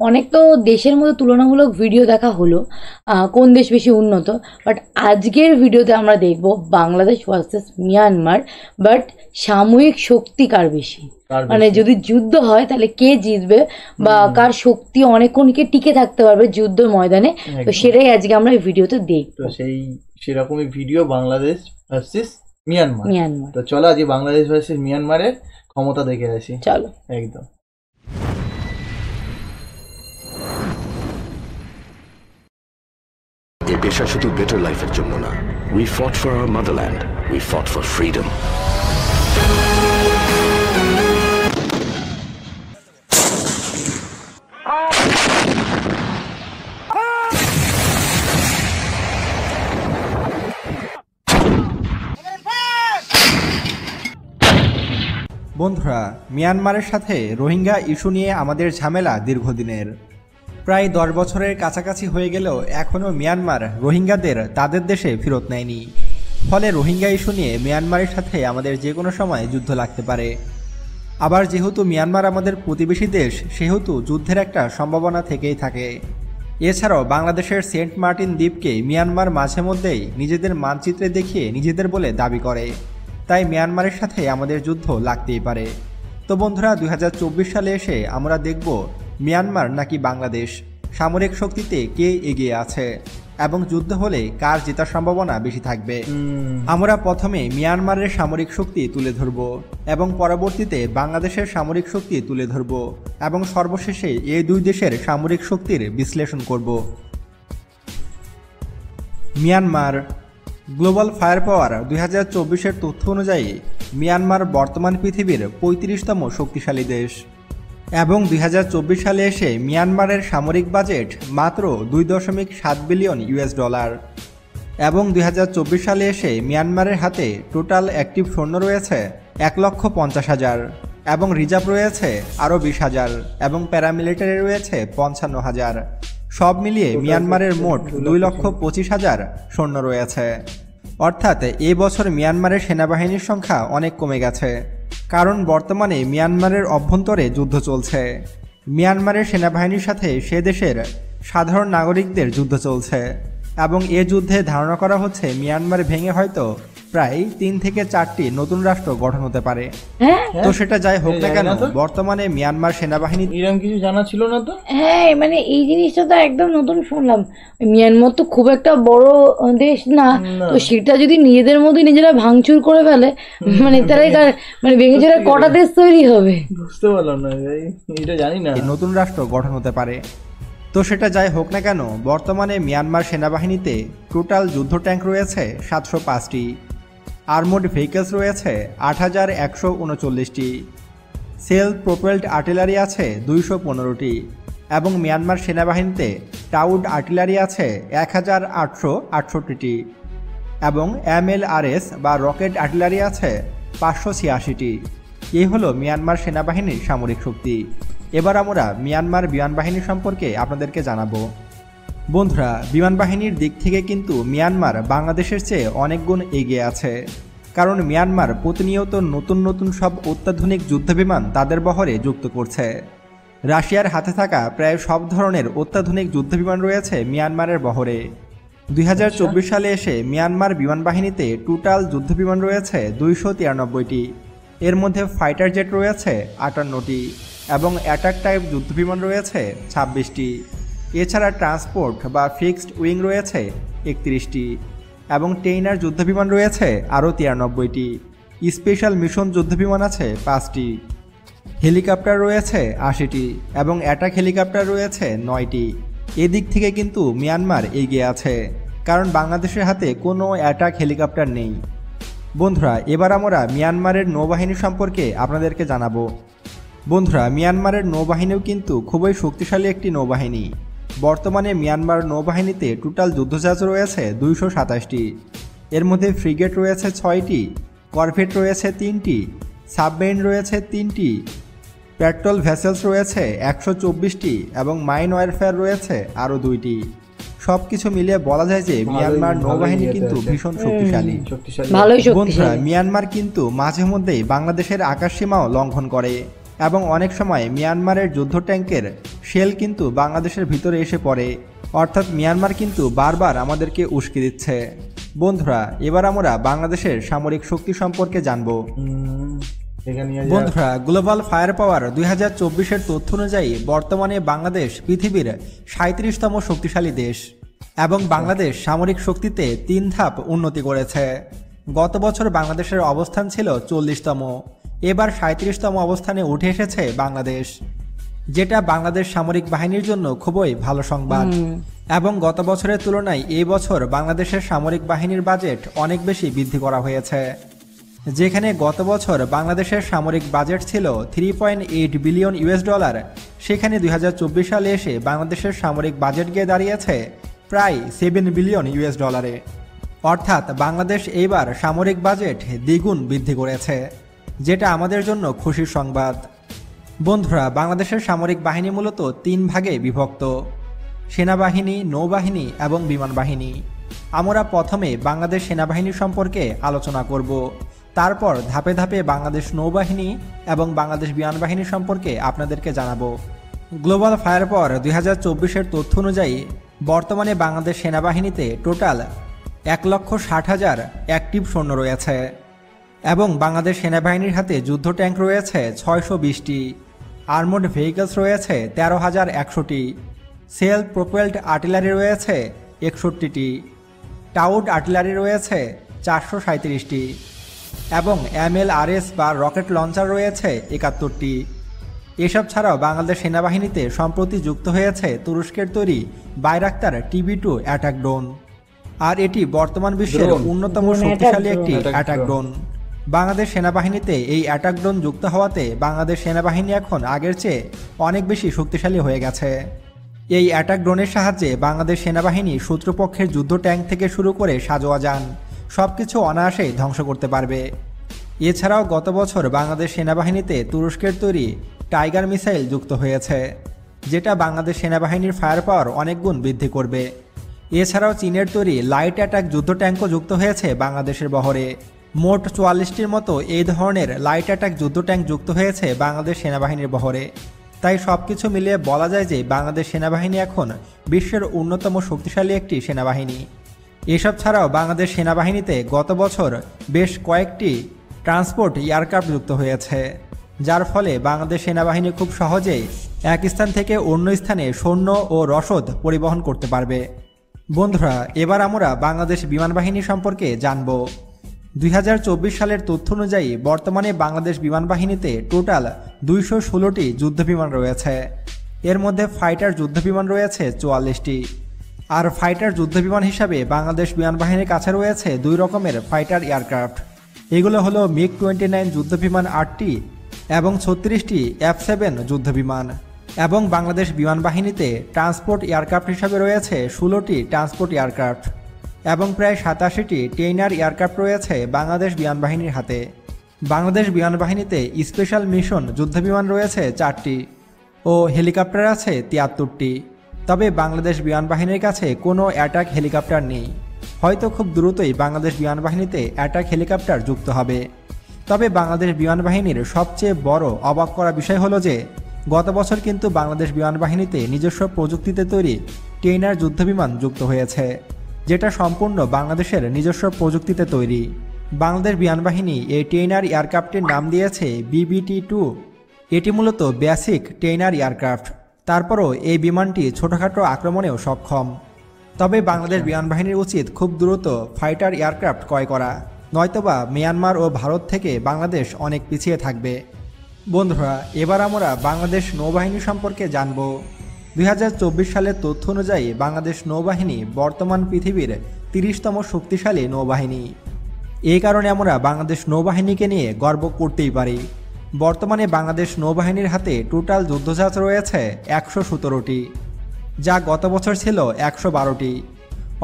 অনেক তো দেশের মধ্যে তুলনামূলক ভিডিও দেখা হলো কোন দেশ বেশি উন্নত, বাট আজকের ভিডিওতে আমরা দেখব বাংলাদেশ ভার্সেস মিয়ানমার, বাট সাময়িক শক্তি কার বেশি, মানে যদি যুদ্ধ হয় তাহলে কে জিতবে বা কার শক্তি অনেকক্ষণ কে টিকে থাকতে পারবে যুদ্ধ ময়দানে, তো সেটাই আজকে আমরা এই ভিডিওতে দেখব। তো সেরকমই ভিডিও বাংলাদেশ ভার্সেস মিয়ানমার। তো চলো আজকে বাংলাদেশ ভার্সেস মিয়ানমারের ক্ষমতা দেখে আসি। চলো একদম। এই পেশা শুধু বেটার লাইফের জন্য না, we fought for our motherland, we fought for freedom. বন্ধুরা, মিয়ানমারের সাথে রোহিঙ্গা ইস্যু নিয়ে আমাদের ঝামেলা দীর্ঘদিনের, প্রায় 10 বছরের কাছাকাছি হয়ে গেলেও এখনও মিয়ানমার রোহিঙ্গাদের তাদের দেশে ফেরত নেয়নি। ফলে রোহিঙ্গা ইস্যু নিয়ে মিয়ানমারের সাথে আমাদের যে কোনো সময় যুদ্ধ লাগতে পারে। আবার যেহেতু মিয়ানমার আমাদের প্রতিবেশী দেশ, সেহেতু যুদ্ধের একটা সম্ভাবনা থেকেই থাকে। এছাড়াও বাংলাদেশের সেন্ট মার্টিন দ্বীপকে মিয়ানমার মাঝে মধ্যেই নিজেদের মানচিত্রে দেখিয়ে নিজেদের বলে দাবি করে, তাই মিয়ানমারের সাথে আমাদের যুদ্ধ লাগতেই পারে। তো বন্ধুরা, 2024 সালে এসে আমরা দেখব মিয়ানমার নাকি বাংলাদেশ সামরিক শক্তিতে কে এগিয়ে আছে এবং যুদ্ধ হলে কার জেতার সম্ভাবনা বেশি থাকবে। আমরা প্রথমে মিয়ানমারের সামরিক শক্তি তুলে ধরব এবং পরবর্তীতে বাংলাদেশের সামরিক শক্তি তুলে ধরব এবং সর্বশেষে এই দুই দেশের সামরিক শক্তির বিশ্লেষণ করব। মিয়ানমার গ্লোবাল ফায়ার পাওয়ার 2024-এর তথ্য অনুযায়ী মিয়ানমার বর্তমান পৃথিবীর 35তম শক্তিশালী দেশ এবং 2024 সালে এসে মিয়ানমারের সামরিক বাজেট মাত্র $2.7 বিলিয়ন এবং 2024 সালে এসে মিয়ানমারের হাতে টোটাল অ্যাক্টিভ সৈন্য রয়েছে 1,50,000 এবং রিজার্ভ রয়েছে আরও 20,000 এবং প্যারামিলিটারি রয়েছে 55,000। সব মিলিয়ে মিয়ানমারের মোট 2,25,000 সৈন্য রয়েছে। অর্থাৎ এই বছর মিয়ানমারের সেনাবাহিনীর সংখ্যা অনেক কমে গেছে, কারণ বর্তমানে মিয়ানমারের অভ্যন্তরে যুদ্ধ চলছে। মিয়ানমারের সেনাবাহিনীর সাথে সে দেশের সাধারণ নাগরিকদের যুদ্ধ চলছে এবং এ যুদ্ধে ধারণা করা হচ্ছে মিয়ানমার ভেঙে হয়তো প্রায় 3 থেকে 4টি নতুন রাষ্ট্র গঠন হতে পারে। তো সেটা যাই হোক না কেন, বর্তমানে মিয়ানমার সেনাবাহিনী এরকম কিছু জানা ছিল না তো। হ্যাঁ, মানে এই জিনিসটা তো একদম নতুন শুনলাম। মিয়ানমার তো খুব একটা বড় দেশ না, তো সেটা যদি নিজেদের মধ্যে নিজেরা ভাঙচুর করে ফেলে, মানে তারাই মানে ভেঙে চলে কটা দেশ তৈরি হবে। বুঝতে পারলাম না, এটা জানি না নতুন রাষ্ট্র গঠন হতে পারে। তো সেটা যাই হোক না কেন, বর্তমানে মিয়ানমার সেনাবাহিনীতে টোটাল যুদ্ধ ট্যাঙ্ক রয়েছে 705টি, আর্মড ভেহিকলস রয়েছে 8,139টি, সেলফ প্রোপেলড আর্টিলারি আছে 215টি এবং মিয়ানমার সেনাবাহিনীতে টাউড আর্টিলারি আছে 1,868টি এবং MLRS বা রকেট আর্টিলারি আছে 586টি। এই হলো মিয়ানমার সেনাবাহিনীর সামরিক শক্তি। এবার আমরা মিয়ানমার বিমান বাহিনী সম্পর্কে আপনাদেরকে জানাবো। বন্ধুরা, বিমান বাহিনীর দিক থেকে কিন্তু মিয়ানমার বাংলাদেশের চেয়ে অনেক গুণ এগিয়ে আছে, কারণ মিয়ানমার প্রতিনিয়ত নতুন নতুন সব অত্যাধুনিক যুদ্ধবিমান তাদের বহরে যুক্ত করছে। রাশিয়ার হাতে থাকা প্রায় সব ধরনের অত্যাধুনিক যুদ্ধবিমান রয়েছে মিয়ানমারের বহরে। 2024 সালে এসে মিয়ানমার বিমান বাহিনীতে টোটাল যুদ্ধবিমান রয়েছে 293টি, এর মধ্যে ফাইটার জেট রয়েছে 58টি এবং অ্যাটাক টাইপ যুদ্ধবিমান রয়েছে 26টি। এছাড়া ট্রান্সপোর্ট বা ফিক্সড উইং রয়েছে 31টি এবং টেইনার যুদ্ধবিমান রয়েছে আরও 93টি। স্পেশাল মিশন যুদ্ধবিমান আছে 5টি, হেলিকপ্টার রয়েছে 80টি এবং অ্যাটাক হেলিকপ্টার রয়েছে 9টি। এদিক থেকে কিন্তু মিয়ানমার এগিয়ে আছে, কারণ বাংলাদেশের হাতে কোনো অ্যাটাক হেলিকপ্টার নেই। বন্ধুরা, এবার আমরা মিয়ানমারের নৌবাহিনী সম্পর্কে আপনাদেরকে জানাবো। বন্ধুরা, মিয়ানমারের নৌবাহিনীও কিন্তু খুবই শক্তিশালী একটি নৌবাহিনী। বর্তমানে মিয়ানমার নৌবাহিনীতে টোটাল যুদ্ধজাহাজ রয়েছে 227টি, এর মধ্যে ফ্রিগেট রয়েছে 6টি, করভেট রয়েছে 3টি, সাবমেরিন রয়েছে 3টি, পেট্রোল ভেসেলস রয়েছে 124টি এবং মাইন ওয়ারফেয়ার রয়েছে আরও 2টি। সব কিছু মিলিয়ে বলা যায় যে মিয়ানমার নৌবাহিনী কিন্তু ভীষণ শক্তিশালী। বন্ধুরা, মিয়ানমার কিন্তু মাঝে মধ্যেই বাংলাদেশের আকাশসীমাও লঙ্ঘন করে এবং অনেক সময় মিয়ানমারের যুদ্ধ ট্যাঙ্কের শেল কিন্তু বাংলাদেশের ভিতরে এসে পড়ে, অর্থাৎ মিয়ানমার কিন্তু বারবার আমাদেরকে উস্কে দিচ্ছে। বন্ধুরা, এবার আমরা বাংলাদেশের সামরিক শক্তি সম্পর্কে জানব। বন্ধুরা, গ্লোবাল ফায়ার পাওয়ার 2024-এর তথ্য অনুযায়ী বর্তমানে বাংলাদেশ পৃথিবীর 37তম শক্তিশালী দেশ এবং বাংলাদেশ সামরিক শক্তিতে 3 ধাপ উন্নতি করেছে। গত বছর বাংলাদেশের অবস্থান ছিল 40তম, এবার 37তম অবস্থানে উঠে এসেছে বাংলাদেশ, যেটা বাংলাদেশ সামরিক বাহিনীর জন্য খুবই ভালো সংবাদ। এবং গত বছরের তুলনায় এই বছর বাংলাদেশের সামরিক বাহিনীর বাজেট অনেক বেশি বৃদ্ধি করা হয়েছে। যেখানে গত বছর বাংলাদেশের সামরিক বাজেট ছিল $3.8 বিলিয়ন, সেখানে 2024 সালে এসে বাংলাদেশের সামরিক বাজেট গিয়ে দাঁড়িয়েছে প্রায় $7 বিলিয়ন। অর্থাৎ বাংলাদেশ এইবার সামরিক বাজেট দ্বিগুণ বৃদ্ধি করেছে, যেটা আমাদের জন্য খুশির সংবাদ। বন্ধুরা, বাংলাদেশের সামরিক বাহিনী মূলত 3 ভাগে বিভক্ত: সেনাবাহিনী, নৌবাহিনী এবং বিমান বাহিনী। আমরা প্রথমে বাংলাদেশ সেনাবাহিনী সম্পর্কে আলোচনা করব, তারপর ধাপে ধাপে বাংলাদেশ নৌবাহিনী এবং বাংলাদেশ বিমান বাহিনী সম্পর্কে আপনাদেরকে জানাবো। গ্লোবাল ফায়ার পাওয়ার 2024-এর তথ্য অনুযায়ী বর্তমানে বাংলাদেশ সেনাবাহিনীতে টোটাল 1,60,000 অ্যাক্টিভ সৈন্য রয়েছে এবং বাংলাদেশ সেনাবাহিনীর হাতে যুদ্ধ ট্যাঙ্ক রয়েছে 620টি, আর্মড ভেহিকলস রয়েছে 13,100টি, সেলফ প্রোপেলড আর্টিলারি রয়েছে 61টি, টাউড আর্টিলারি রয়েছে 437টি এবং MLRS বা রকেট লঞ্চার রয়েছে 71টি। এসব ছাড়াও বাংলাদেশ সেনাবাহিনীতে সম্প্রতি যুক্ত হয়েছে তুরস্কের তৈরি বাইরাক্তার TB2 অ্যাটাক ড্রোন, আর এটি বর্তমান বিশ্বের অন্যতম শক্তিশালী একটি অ্যাটাক ড্রোন। বাংলাদেশ সেনাবাহিনীতে এই অ্যাটাক ড্রোন যুক্ত হওয়াতে বাংলাদেশ সেনাবাহিনী এখন আগের চেয়ে অনেক বেশি শক্তিশালী হয়ে গেছে। এই অ্যাটাক ড্রোনের সাহায্যে বাংলাদেশ সেনাবাহিনী শত্রুপক্ষের যুদ্ধ ট্যাঙ্ক থেকে শুরু করে সাজোয়া যান সবকিছু অনায়াসেই ধ্বংস করতে পারবে। এছাড়াও গত বছর বাংলাদেশ সেনাবাহিনীতে তুরস্কের তৈরি টাইগার মিসাইল যুক্ত হয়েছে, যেটা বাংলাদেশ সেনাবাহিনীর ফায়ার পাওয়ার অনেক গুণ বৃদ্ধি করবে। এছাড়াও চীনের তৈরি লাইট অ্যাটাক যুদ্ধ ট্যাঙ্কও যুক্ত হয়েছে বাংলাদেশের বহরে। মোট 44টির মতো এই ধরনের লাইট অ্যাটাক যুদ্ধ ট্যাঙ্ক যুক্ত হয়েছে বাংলাদেশ সেনাবাহিনীর বহরে। তাই সবকিছু মিলিয়ে বলা যায় যে বাংলাদেশ সেনাবাহিনী এখন বিশ্বের অন্যতম শক্তিশালী একটি সেনাবাহিনী। এসব ছাড়াও বাংলাদেশ সেনাবাহিনীতে গত বছর বেশ কয়েকটি ট্রান্সপোর্ট এয়ারক্রাফট যুক্ত হয়েছে, যার ফলে বাংলাদেশ সেনাবাহিনী খুব সহজেই এক স্থান থেকে অন্য স্থানে সৈন্য ও রসদ পরিবহন করতে পারবে। বন্ধুরা, এবার আমরা বাংলাদেশ বিমান বাহিনী সম্পর্কে জানব। 2024 সালের তথ্য অনুযায়ী বর্তমানে বাংলাদেশ বিমান বাহিনীতে টোটাল 216টি যুদ্ধবিমান রয়েছে। এর মধ্যে ফাইটার যুদ্ধবিমান রয়েছে 44টি, আর ফাইটার যুদ্ধবিমান হিসাবে বাংলাদেশ বিমান বাহিনীর কাছে রয়েছে 2 রকমের ফাইটার এয়ারক্রাফট। এগুলো হলো MiG-29 যুদ্ধবিমান 8টি এবং 36টি F-7 যুদ্ধবিমান। এবং বাংলাদেশ বিমান বাহিনীতে ট্রান্সপোর্ট এয়ারক্রাফট হিসাবে রয়েছে 16টি ট্রান্সপোর্ট এয়ারক্রাফট এবং প্রায় 87টি টেইনার এয়ারক্রাফট রয়েছে বাংলাদেশ বিমান বাহিনীর হাতে। বাংলাদেশ বিমান বাহিনীতে স্পেশাল মিশন যুদ্ধবিমান রয়েছে 4টি ও হেলিকপ্টার আছে 73টি। তবে বাংলাদেশ বিমান বাহিনীর কাছে কোনো অ্যাটাক হেলিকপ্টার নেই। হয়তো খুব দ্রুতই বাংলাদেশ বিমান বাহিনীতে অ্যাটাক হেলিকপ্টার যুক্ত হবে। তবে বাংলাদেশ বিমান বাহিনীর সবচেয়ে বড় অবাক করা বিষয় হলো যে গত বছর কিন্তু বাংলাদেশ বিমান বাহিনীতে নিজস্ব প্রযুক্তিতে তৈরি টেইনার যুদ্ধবিমান যুক্ত হয়েছে, যেটা সম্পূর্ণ বাংলাদেশের নিজস্ব প্রযুক্তিতে তৈরি। বাংলাদেশ বিমান বাহিনী এই টেইনার এয়ারক্রাফটের নাম দিয়েছে BBT-2। এটি মূলত বেসিক টেইনার এয়ারক্রাফট, তারপরও এই বিমানটি ছোটোখাটো আক্রমণেও সক্ষম। তবে বাংলাদেশ বিমান বাহিনীর উচিত খুব দ্রুত ফাইটার এয়ারক্রাফট ক্রয় করা, নয়তোবা মিয়ানমার ও ভারত থেকে বাংলাদেশ অনেক পিছিয়ে থাকবে। বন্ধুরা, এবার আমরা বাংলাদেশ নৌবাহিনী সম্পর্কে জানব। 2024 সালের তথ্য অনুযায়ী বাংলাদেশ নৌবাহিনী বর্তমান পৃথিবীর 30তম শক্তিশালী নৌবাহিনী। এই কারণে আমরা বাংলাদেশ নৌবাহিনীকে নিয়ে গর্ব করতেই পারি। বর্তমানে বাংলাদেশ নৌবাহিনীর হাতে টোটাল যুদ্ধজাহাজ রয়েছে 117টি, যা গত বছর ছিল 112টি।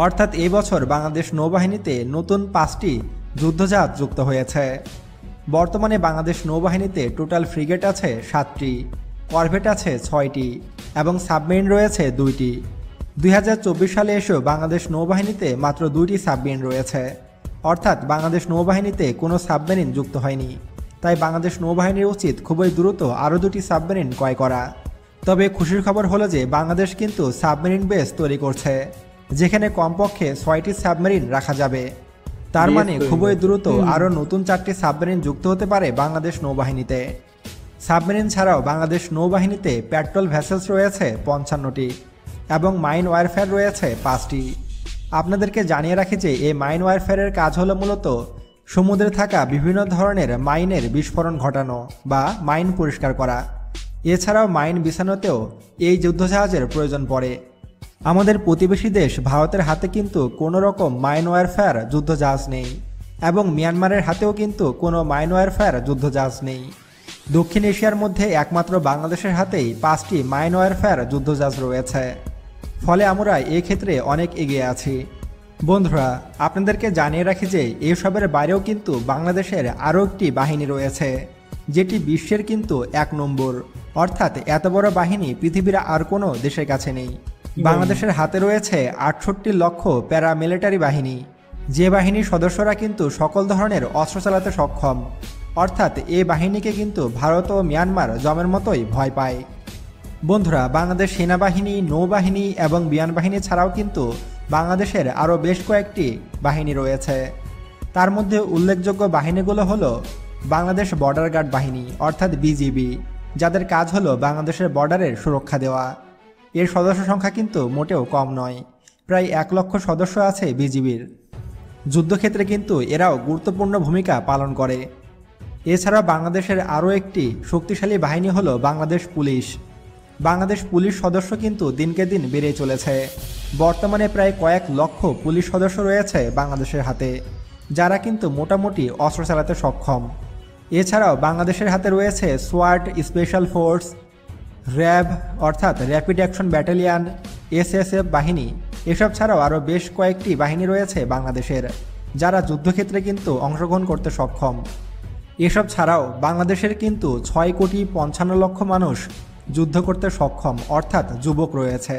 অর্থাৎ এই বছর বাংলাদেশ নৌবাহিনীতে নতুন 5টি যুদ্ধজাহাজ যুক্ত হয়েছে। বর্তমানে বাংলাদেশ নৌবাহিনীতে টোটাল ফ্রিগেট আছে 7টি, করভেট আছে 6টি এবং সাবমেরিন রয়েছে 2টি। 2024 সালে এসেও বাংলাদেশ নৌবাহিনীতে মাত্র 2টি সাবমেরিন রয়েছে, অর্থাৎ বাংলাদেশ নৌবাহিনীতে কোনো সাবমেরিন যুক্ত হয়নি। তাই বাংলাদেশ নৌবাহিনীর উচিত খুবই দ্রুত আরও 2টি সাবমেরিন ক্রয় করা। তবে খুশির খবর হলো যে বাংলাদেশ কিন্তু সাবমেরিন বেস তৈরি করছে, যেখানে কমপক্ষে 6টি সাবমেরিন রাখা যাবে। তার মানে খুবই দ্রুত আরও নতুন 4টি সাবমেরিন যুক্ত হতে পারে বাংলাদেশ নৌবাহিনীতে। সাবমেরিন ছাড়াও বাংলাদেশ নৌবাহিনীতে পেট্রোল ভেসেলস রয়েছে 55টি এবং মাইন ওয়ারফেয়ার রয়েছে 5টি। আপনাদেরকে জানিয়ে রাখি যে এই মাইন ওয়ারফেয়ারের কাজ হলো মূলত সমুদ্রে থাকা বিভিন্ন ধরনের মাইনের বিস্ফোরণ ঘটানো বা মাইন পরিষ্কার করা। এছাড়াও মাইন বিছানোতেও এই যুদ্ধজাহাজের প্রয়োজন পড়ে। আমাদের প্রতিবেশী দেশ ভারতের হাতে কিন্তু কোনো রকম মাইন ওয়ারফেয়ার যুদ্ধজাহাজ নেই এবং মিয়ানমারের হাতেও কিন্তু কোনো মাইন ওয়ারফেয়ার যুদ্ধজাহাজ নেই। দক্ষিণ এশিয়ার মধ্যে একমাত্র বাংলাদেশের হাতেই 5টি মাইন ওয়ারফেয়ার যুদ্ধজাহাজ রয়েছে। ফলে আমরা এই ক্ষেত্রে অনেক এগিয়ে আছি। বন্ধুরা, আপনাদেরকে জানিয়ে রাখি যে এসবের বাইরেও কিন্তু বাংলাদেশের আরও একটি বাহিনী রয়েছে, যেটি বিশ্বের কিন্তু 1 নম্বর। অর্থাৎ এত বড় বাহিনী পৃথিবীর আর কোনো দেশের কাছে নেই। বাংলাদেশের হাতে রয়েছে 68 লক্ষ প্যারামিলিটারি বাহিনী, যে বাহিনীর সদস্যরা কিন্তু সকল ধরনের অস্ত্র চালাতে সক্ষম। অর্থাৎ এই বাহিনীকে কিন্তু ভারত ও মিয়ানমার জমের মতোই ভয় পায়। বন্ধুরা, বাংলাদেশ সেনাবাহিনী, নৌবাহিনী এবং বিমান বাহিনী ছাড়াও কিন্তু বাংলাদেশের আরও বেশ কয়েকটি বাহিনী রয়েছে। তার মধ্যে উল্লেখযোগ্য বাহিনীগুলো হলো বাংলাদেশ বর্ডার গার্ড বাহিনী অর্থাৎ বিজিবি, যাদের কাজ হলো বাংলাদেশের বর্ডারের সুরক্ষা দেওয়া। এর সদস্য সংখ্যা কিন্তু মোটেও কম নয়, প্রায় 1 লক্ষ সদস্য আছে বিজিবির। যুদ্ধক্ষেত্রে কিন্তু এরাও গুরুত্বপূর্ণ ভূমিকা পালন করে। এছাড়া বাংলাদেশের আরও একটি শক্তিশালী বাহিনী হলো বাংলাদেশ পুলিশ। বাংলাদেশ পুলিশ সদস্য কিন্তু দিনকে দিন বেড়ে চলেছে। বর্তমানে প্রায় কয়েক লক্ষ পুলিশ সদস্য রয়েছে বাংলাদেশের হাতে, যারা কিন্তু মোটামুটি অস্ত্র চালাতে সক্ষম। এছাড়াও বাংলাদেশের হাতে রয়েছে সোয়াট স্পেশাল ফোর্স, র্যাব অর্থাৎ র্যাপিড অ্যাকশন ব্যাটালিয়ান, এসএসএফ বাহিনী। এসব ছাড়াও আরও বেশ কয়েকটি বাহিনী রয়েছে বাংলাদেশের, যারা যুদ্ধক্ষেত্রে কিন্তু অংশগ্রহণ করতে সক্ষম। এসব ছাড়াও বাংলাদেশের কিন্তু 6,55,00,000 মানুষ যুদ্ধ করতে সক্ষম অর্থাৎ যুবক রয়েছে,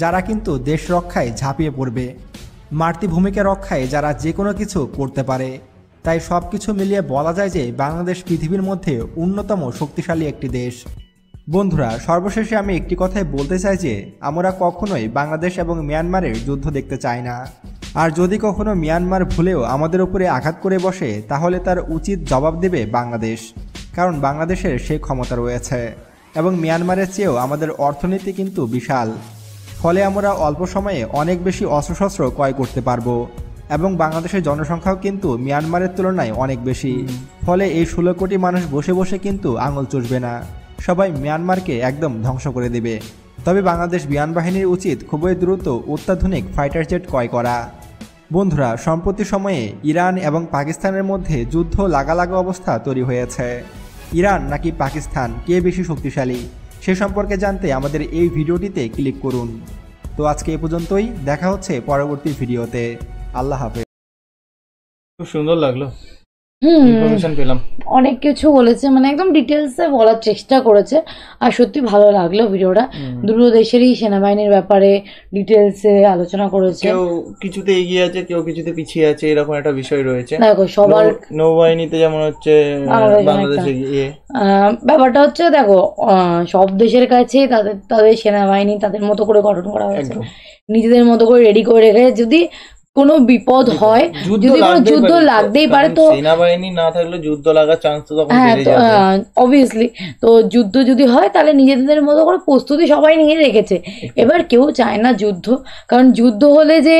যারা কিন্তু দেশ রক্ষায় ঝাঁপিয়ে পড়বে। মাতৃভূমিকে রক্ষায় যারা যে কোনো কিছু করতে পারে। তাই সব কিছু মিলিয়ে বলা যায় যে বাংলাদেশ পৃথিবীর মধ্যে অন্যতম শক্তিশালী একটি দেশ। বন্ধুরা, সর্বশেষে আমি একটি কথাই বলতে চাই যে আমরা কখনোই বাংলাদেশ এবং মিয়ানমারের যুদ্ধ দেখতে চাই না। আর যদি কখনো মিয়ানমার ভুলেও আমাদের উপরে আঘাত করে বসে, তাহলে তার উচিত জবাব দেবে বাংলাদেশ, কারণ বাংলাদেশের সে ক্ষমতা রয়েছে এবং মিয়ানমারের চেয়েও আমাদের অর্থনীতি কিন্তু বিশাল। ফলে আমরা অল্প সময়ে অনেক বেশি অস্ত্রশস্ত্র ক্রয় করতে পারবো এবং বাংলাদেশের জনসংখ্যাও কিন্তু মিয়ানমারের তুলনায় অনেক বেশি। ফলে এই 16 কোটি মানুষ বসে বসে কিন্তু আঙুল চুষবে না, সবাই মিয়ানমারকে একদম ধ্বংস করে দেবে। তবে বাংলাদেশ বিমান বাহিনীর উচিত খুবই দ্রুত অত্যাধুনিক ফাইটার জেট ক্রয় করা। বন্ধুরা, সম্প্রতি সময়ে ইরান এবং পাকিস্তানের মধ্যে যুদ্ধ লাগা অবস্থা তৈরি হয়েছে। ইরান নাকি পাকিস্তান, কে বেশি শক্তিশালী সে সম্পর্কে জানতে আমাদের এই ভিডিওটিতে ক্লিক করুন। তো আজকে এ পর্যন্তই, দেখা হচ্ছে পরবর্তী ভিডিওতে। আল্লাহ হাফেজ। খুব সুন্দর লাগলো, ইনফরমেশন পেলাম। অনেক কিছু বলেছে, মানে একদম ডিটেলসে বলার চেষ্টা করেছে, আর সত্যি ভালো লাগলো ভিডিওটা। দুটো দেশেরই সেনাবাহিনীর ব্যাপারে ডিটেলসে আলোচনা করেছে। কেউ কিছুতে এগিয়ে আছে, কেউ কিছুতে পিছিয়ে আছে, এরকম একটা বিষয় রয়েছে। দেখো সবার নৌবাহিনীতে যেমন হচ্ছে বাংলাদেশে ব্যাপারটা হচ্ছে, দেখো সব দেশের কাছে তাদের সেনাবাহিনী তাদের মতো করে গঠন করা হয়েছে, নিজেদের মতো করে রেডি করে রেখে যদি কোনো বিপদ হয়, যদি কোনো যুদ্ধ লাগতেই পারে, তো সেনাবাহিনী না থাকলে যুদ্ধ লাগার চান্স তো তখন বেড়ে যাবে। অবভিয়াসলি, তো যুদ্ধ যদি হয় তাহলে নিজেদের মতো করে প্রস্তুতি সবাই নিয়ে রেখেছে। এবার কেউ চায় না যুদ্ধ, কারণ যুদ্ধ হলে যে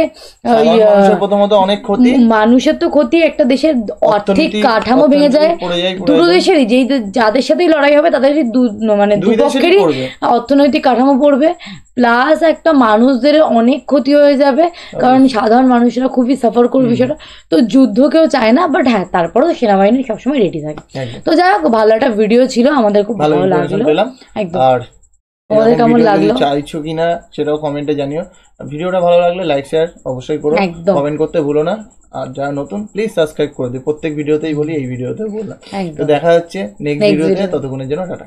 প্রথমত অনেক ক্ষতি, মানুষের তো ক্ষতি, একটা দেশের আর্থিক কাঠামো ভেঙে যায়। দুটো দেশেরই, যাদের সাথেই লড়াই হবে তাদেরই মানে দুপক্ষেরই অর্থনৈতিক কাঠামো পড়বে, প্লাস একটা মানুষদের অনেক ক্ষতি হয়ে যাবে, কারণ সাধারণ মানুষরা খুবই সাফার করবে বিষয়টা। তো যুদ্ধ কেউ চায় না, বাট হ্যাঁ তারপরেও সেনাবাহিনী সবসময় রেডি থাকে। তো যাই হোক, ভালো একটা ভিডিও ছিল, আমাদের খুব ভালো লাগলো একদম। আর তোমাদের কেমন লাগলো চাইছো কিনা সেটাও কমেন্টে জানিও। ভিডিওটা ভালো লাগলে লাইক শেয়ার অবশ্যই করো, কমেন্ট করতে ভুলো না। আর যারা নতুন প্লিজ সাবস্ক্রাইব করে দিও, প্রত্যেক ভিডিওতেই বলি, এই ভিডিওতেও বললাম। তো দেখা হচ্ছে নেক্সট ভিডিওতে, ততক্ষণের জন্য টাটা।